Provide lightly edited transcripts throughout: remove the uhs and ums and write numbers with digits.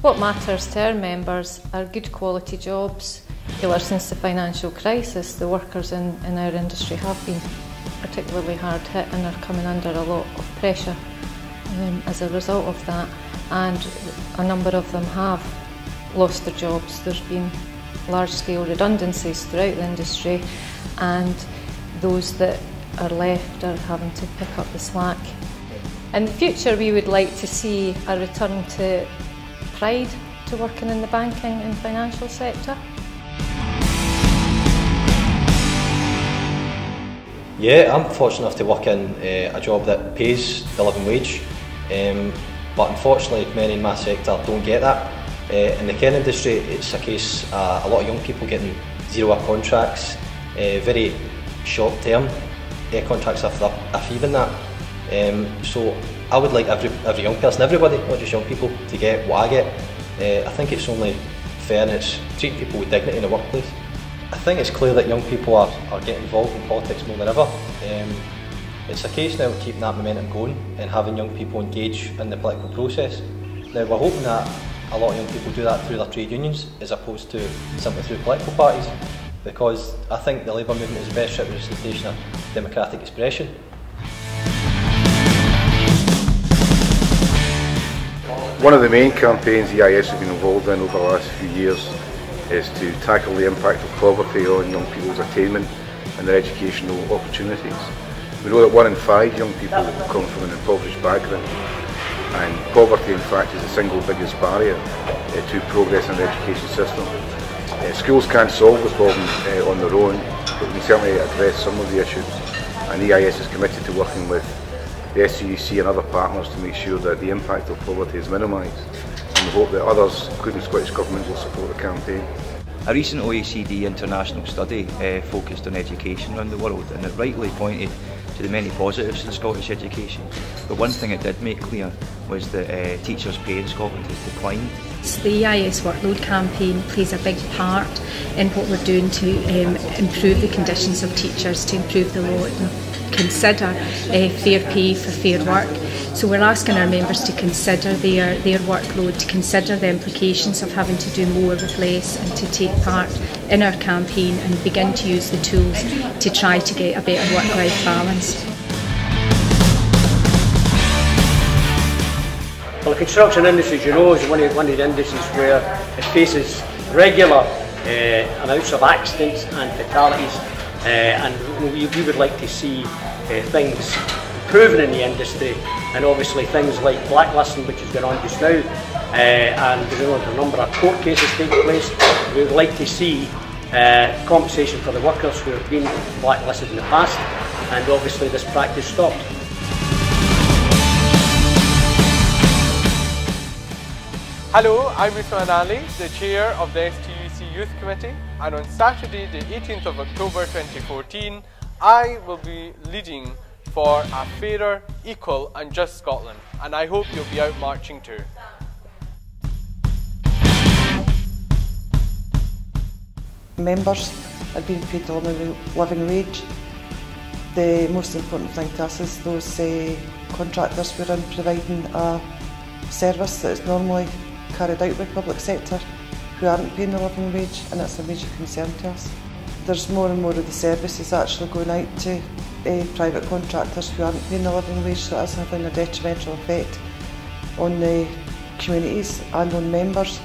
What matters to our members are good quality jobs. Since the financial crisis, the workers in our industry have been particularly hard hit and are coming under a lot of pressure as a result of that, and a number of them have lost their jobs. There's been large-scale redundancies throughout the industry, and those that are left are having to pick up the slack. In the future, we would like to see a return to pride to working in the banking and financial sector. Yeah, I'm fortunate enough to work in a job that pays the living wage, but unfortunately many in my sector don't get that. In the care industry, it's a case a lot of young people getting 0-hour contracts, very short-term contracts if even that. So I would like every young person, everybody, not just young people, to get what I get. I think it's only fair and it's treating people with dignity in the workplace. I think it's clear that young people are getting involved in politics more than ever. It's a case now of keeping that momentum going and having young people engage in the political process. Now we're hoping that a lot of young people do that through their trade unions as opposed to simply through political parties, because I think the Labour movement is the best representation of democratic expression. One of the main campaigns the EIS has been involved in over the last few years is to tackle the impact of poverty on young people's attainment and their educational opportunities. We know that 1 in 5 young people come from an impoverished background, and poverty in fact is the single biggest barrier to progress in the education system. Schools can't solve the problem on their own, but we can certainly address some of the issues, and the EIS is committed to working with the STUC and other partners to make sure that the impact of poverty is minimised, and we hope that others, including the Scottish Government, will support the campaign. A recent OECD international study focused on education around the world, and it rightly pointed to the many positives in Scottish education. But one thing it did make clear was that teachers' pay in Scotland has declined. The EIS Workload campaign plays a big part in what we're doing to improve the conditions of teachers, to improve the law and consider fair pay for fair work. So we're asking our members to consider their workload, to consider the implications of having to do more with less, and to take part in our campaign and begin to use the tools to try to get a better work-life balance. Well, the construction industry, as you know, is one of the industries where it faces regular amounts of accidents and fatalities, and we would like to see things improving in the industry, and obviously things like blacklisting, which is going on just now, and there's a number of court cases taking place. We would like to see compensation for the workers who have been blacklisted in the past, and obviously this practice stopped. Hello, I'm Usman Ali, the chair of the STUC Youth Committee, and on Saturday the 18th of October 2014 I will be leading for a fairer, equal and just Scotland, and I hope you'll be out marching too. Members are being paid on a living wage. The most important thing to us is those contractors we're in providing a service that is normally carried out by public sector who aren't paying the living wage, and it's a major concern to us. There's more and more of the services actually going out to private contractors who aren't paying the living wage, so that's having a detrimental effect on the communities and on members.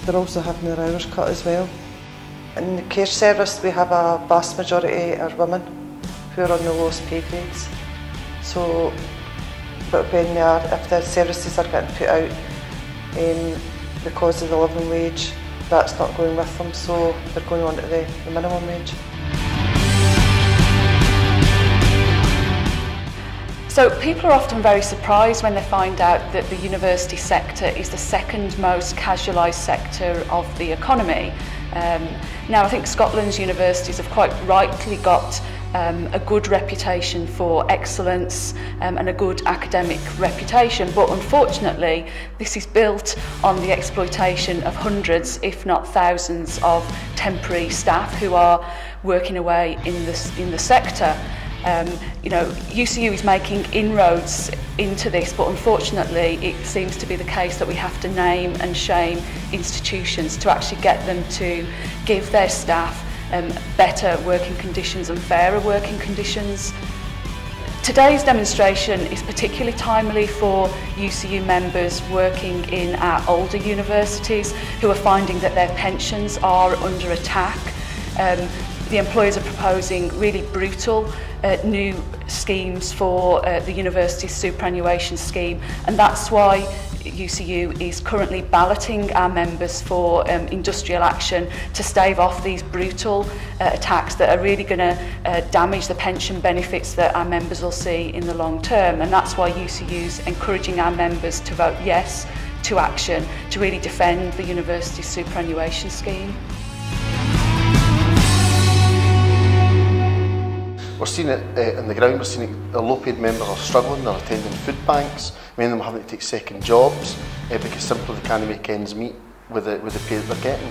They're also having their hours cut as well. In the care service we have a vast majority are women who are on the lowest pay grades. So, but when if the services are getting put out because of the living wage, that's not going with them, so they're going on to the minimum wage. So people are often very surprised when they find out that the university sector is the second most casualised sector of the economy. Now I think Scotland's universities have quite rightly got a good reputation for excellence and a good academic reputation, but unfortunately this is built on the exploitation of hundreds, if not thousands, of temporary staff who are working away in the sector. You know, UCU is making inroads into this, but unfortunately it seems to be the case that we have to name and shame institutions to actually get them to give their staff better working conditions and fairer working conditions. Today's demonstration is particularly timely for UCU members working in our older universities who are finding that their pensions are under attack. The employers are proposing really brutal new schemes for the university's superannuation scheme, and that's why UCU is currently balloting our members for industrial action to stave off these brutal attacks that are really going to damage the pension benefits that our members will see in the long term. And that's why UCU is encouraging our members to vote yes to action to really defend the university's superannuation scheme. We're seeing it on the ground. We're seeing it, our low-paid members are struggling. They're attending food banks. Many of them are having to take second jobs because simply they can't make ends meet with the pay that they're getting.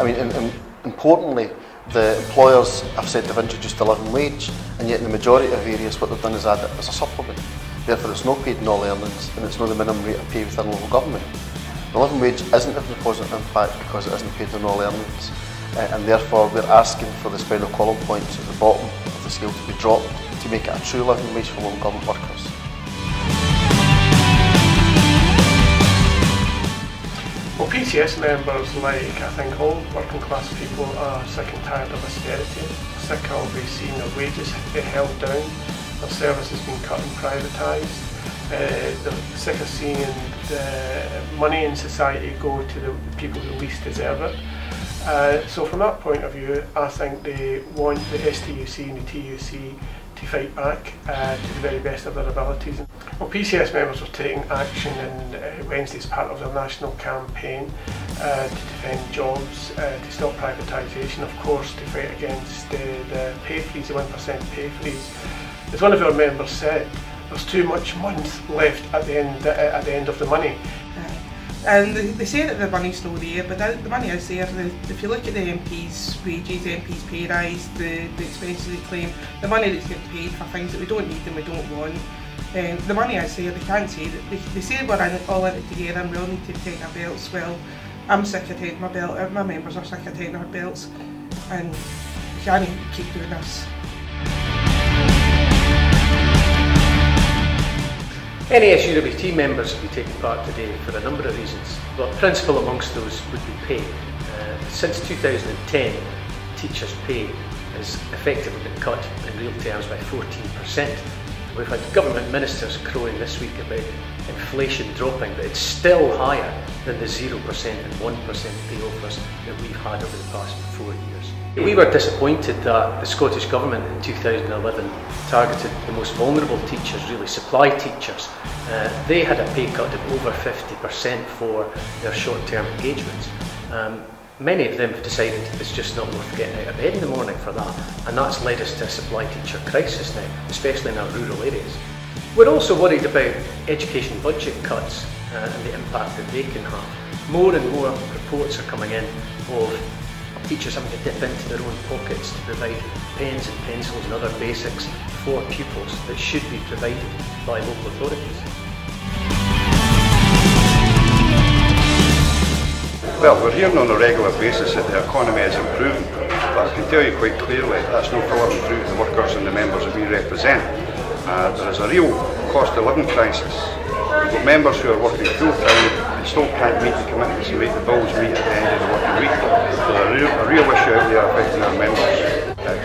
I mean, and importantly, the employers have said they've introduced a living wage, and yet in the majority of areas what they've done is add it as a supplement. Therefore, it's not paid in all earnings, and it's not the minimum rate of pay within local government. The living wage isn't having a positive impact because it isn't paid in all earnings. And therefore we're asking for the spinal column points at the bottom of the scale to be dropped to make it a true living wage for local government workers. Well, PCS members, like I think all working class people, are sick and tired of austerity, sick of seeing their wages held down, their services being cut and privatised. They're sick of seeing the money in society go to the people who least deserve it. So from that point of view, I think they want the STUC and the TUC to fight back to the very best of their abilities. Well, PCS members are taking action on Wednesday as part of their national campaign to defend jobs, to stop privatisation, of course, to fight against the pay freeze, the 1% pay freeze. As one of our members said, there's too much month left at the end of the money. And they say that the money's not there, but the money is there. If you look at the MPs' wages, the MPs' pay rise, the expenses they claim, the money that's getting paid for things that we don't need and we don't want, the money is there. They can't say that. They say we're all in it together and we all need to tighten our belts. Well, I'm sick of tightening my belt, my members are sick of tightening our belts, and we can't keep doing this. NASUWT members will be taking part today for a number of reasons, but principal amongst those would be pay. Since 2010, teachers' pay has effectively been cut in real terms by 14%. We've had government ministers crowing this week about inflation dropping, but it's still higher than the 0% and 1% pay offers that we've had over the past 4 years. We were disappointed that the Scottish Government in 2011 targeted the most vulnerable teachers, really supply teachers. They had a pay cut of over 50% for their short-term engagements. Many of them have decided it's just not worth getting out of bed in the morning for that, and that's led us to a supply teacher crisis now, especially in our rural areas. We're also worried about education budget cuts and the impact that they can have. More and more reports are coming in of teachers having to dip into their own pockets to provide pens and pencils and other basics for pupils that should be provided by local authorities. Well, we're hearing on a regular basis that the economy is improving, but I can tell you quite clearly that's no filtering through to the workers and the members that we represent. There is a real cost of living crisis. We've got members who are working full-time and still can't meet the commitments and make the bills meet at the end of the working week. So there's a real issue out there affecting our members.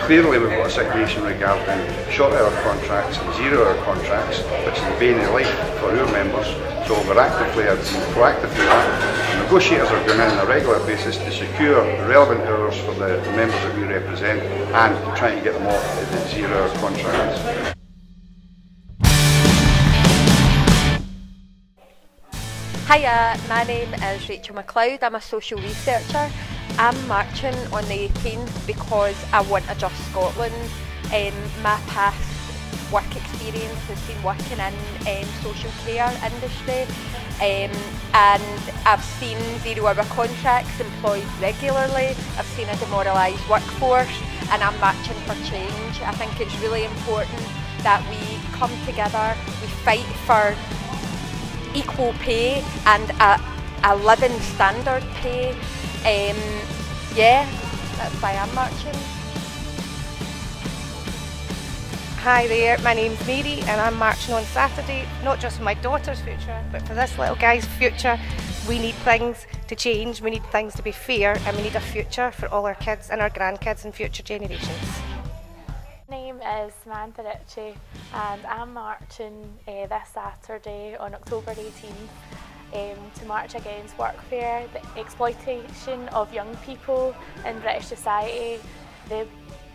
Clearly we've got a situation regarding short-hour contracts and zero-hour contracts, which is the bane of life for our members. So we're actively and proactively that. Negotiators are going in on a regular basis to secure relevant hours for the members that we represent and trying to get them off the zero-hour contracts. Hiya, my name is Rachel McLeod. I'm a social researcher. I'm marching on the 18th because I want a Just Scotland. My past work experience has been working in social care industry, and I've seen 0-hour contracts employed regularly. I've seen a demoralised workforce, and I'm marching for change. I think it's really important that we come together, we fight for equal pay and a living standard pay. Yeah, that's why I'm marching. Hi there, my name's Mary and I'm marching on Saturday, not just for my daughter's future, but for this little guy's future. We need things to change, we need things to be fair, and we need a future for all our kids and our grandkids and future generations. My name is Samantha Ritchie and I'm marching this Saturday on October 18th to march against workfare, the exploitation of young people in British society, the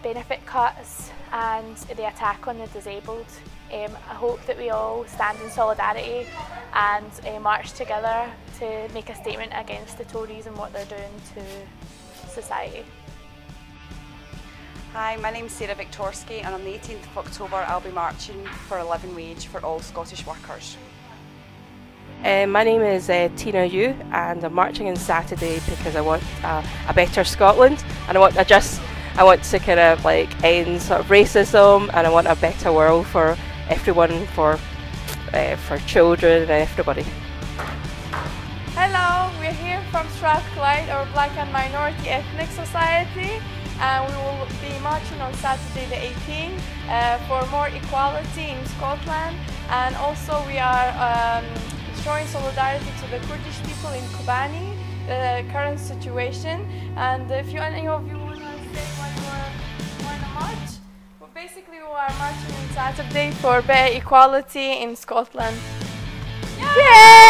benefit cuts and the attack on the disabled. I hope that we all stand in solidarity and march together to make a statement against the Tories and what they're doing to society. Hi, my name's Sarah Victorski and on the 18th of October I'll be marching for a living wage for all Scottish workers. My name is Tina Yu and I'm marching on Saturday because I want a better Scotland, and I want to kind of like end sort of racism, and I want a better world for everyone, for children and everybody. Hello, we're here from STUC A, or Black and Minority Ethnic Society, and we will be marching on Saturday the 18th for more equality in Scotland, and also we are showing solidarity to the Kurdish people in Kobani, the current situation, and if any of you want to say one more march, well, basically we are marching on Saturday for better equality in Scotland. Yay!